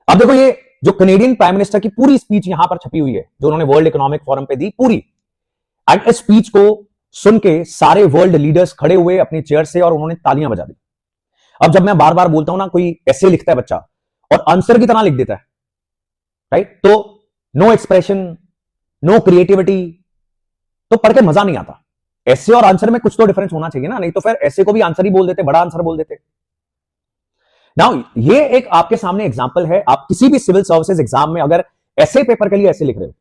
अब देखो ये जो कनेडियन प्राइम मिनिस्टर की पूरी स्पीच यहां पर छपी हुई है जो उन्होंने वर्ल्ड इकोनॉमिक फोरम पे दी पूरी, एंड इस स्पीच को सुन के सारे वर्ल्ड लीडर्स खड़े हुए अपनी चेयर से और उन्होंने तालियां बजा दी। अब जब मैं बार बार बोलता हूं ना, कोई ऐसे लिखता है बच्चा और आंसर की तरह लिख देता है, राइट, तो नो एक्सप्रेशन, नो क्रिएटिविटी, तो पढ़ के मजा नहीं आता। ऐसे और आंसर में कुछ तो डिफरेंस होना चाहिए ना, नहीं तो फिर ऐसे को भी आंसर ही बोल देते, बड़ा आंसर बोल देते। नाउ ये एक आपके सामने एग्जांपल है। आप किसी भी सिविल सर्विसेज एग्जाम में अगर ऐसे पेपर के लिए ऐसे लिख रहे हो,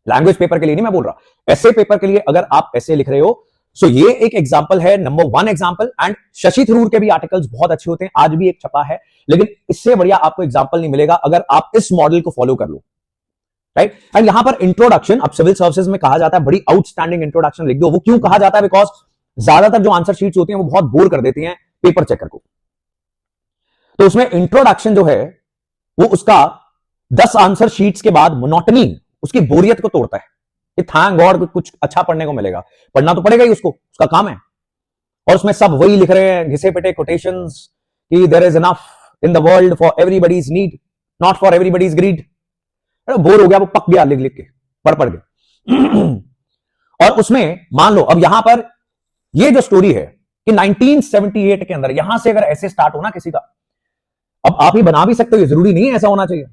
लैंग्वेज पेपर के लिए नहीं मैं बोल रहा, ऐसे पेपर के लिए अगर आप ऐसे लिख रहे हो, सो ये एक एग्जांपल है, number 1 example. And Shashi Tharoor के भी आर्टिकल्स बहुत अच्छे होते हैं, आज भी एक छपा है, लेकिन इससे बढ़िया आपको एग्जांपल नहीं मिलेगा अगर आप इस मॉडल को फॉलो कर लो, राइट। एंड यहां पर इंट्रोडक्शन, अब सिविल सर्विसेज में कहा जाता है बड़ी आउटस्टैंडिंग इंट्रोडक्शन लिख दो। वो क्यों कहा जाता है? बिकॉज ज्यादातर जो आंसर शीट्स होती हैं वो बहुत बोर कर देती हैं पेपर चेकर को। तो उसमें इंट्रोडक्शन जो है वो उसका 10 आंसर शीट्स के बाद मोनोटनी, उसकी बोरियत को तोड़ता है कि थैंक गॉड कुछ अच्छा पढ़ने को मिलेगा। पढ़ना तो पड़ेगा ही उसको, उसका काम है। और उसमें सब वही लिख रहे हैं, घिसे पिटे कोटेशंस कि there is enough in the world for everybody's need, not for everybody's greed. Bore हो गया, वो पक गया लिख लिख के, पढ़ के। और उसमें मान लो अब यहां पर ये जो स्टोरी है कि 1978 के अंदर यहां से अगर ऐसे स्टार्ट होना किसी का, अब आप ही बना भी सकते हो, ये जरूरी नहीं है ऐसा होना चाहिए,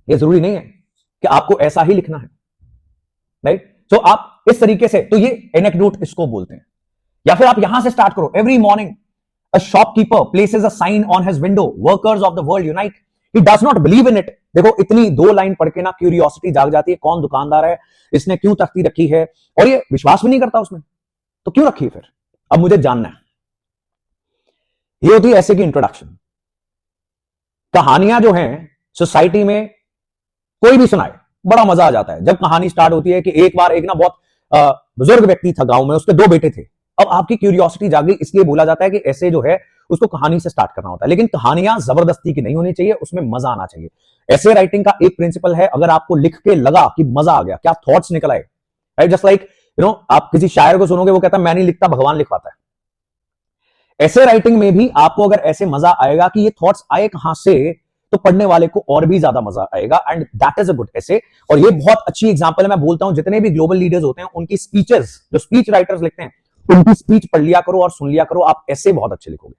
ये जरूरी नहीं है कि आपको ऐसा ही लिखना है, राइट। तो आप इस तरीके से, तो ये एनेक्डोट इसको बोलते हैं। या फिर आप यहां से स्टार्ट करो, every morning a shopkeeper places a sign on his window, workers of the world unite, he does not believe in it. देखो इतनी 2 लाइन पढ़ के ना क्यूरियोसिटी जाग जाती है, कौन दुकानदार है, इसने क्यों तख्ती रखी है, और ये विश्वास भी नहीं करता उसमें, तो क्यों रखी फिर, अब मुझे जानना है। ये होती है ऐसे की इंट्रोडक्शन। कहानियां जो हैं सोसाइटी में कोई भी सुनाए बड़ा मजा आ जाता है। जब कहानी स्टार्ट होती है कि एक बार एक ना बहुत बुजुर्ग व्यक्ति था गांव में, उसके 2 बेटे थे। अब आपकी क्यूरियोसिटी जागी, इसलिए बोला जाता है कि ऐसे जो है उसको कहानी से स्टार्ट करना होता है। लेकिन कहानियां जबरदस्ती की नहीं होनी चाहिए, उसमें मजा आना चाहिए। ऐसे राइटिंग का एक प्रिंसिपल है, अगर आपको लिख के लगा कि मजा आ गया, क्या थॉट्स निकल आए, राइट, जस्ट लाइक आप किसी शायर को सुनोगे वो कहता है मैं नहीं लिखता, भगवान लिखवाता है। ऐसे राइटिंग में भी आपको अगर ऐसे मजा आएगा कि ये थॉट्स आए कहां से, तो पढ़ने वाले को और भी ज्यादा मजा आएगा, and that is a good ऐसे। और ये बहुत अच्छी एग्जांपल है, मैं बोलता हूं जितने भी ग्लोबल लीडर्स होते हैं उनकी स्पीचेस, जो स्पीच राइटर्स लिखते हैं, उनकी स्पीच पढ़ लिया करो और सुन लिया करो, आप ऐसे बहुत अच्छे लिखोगे।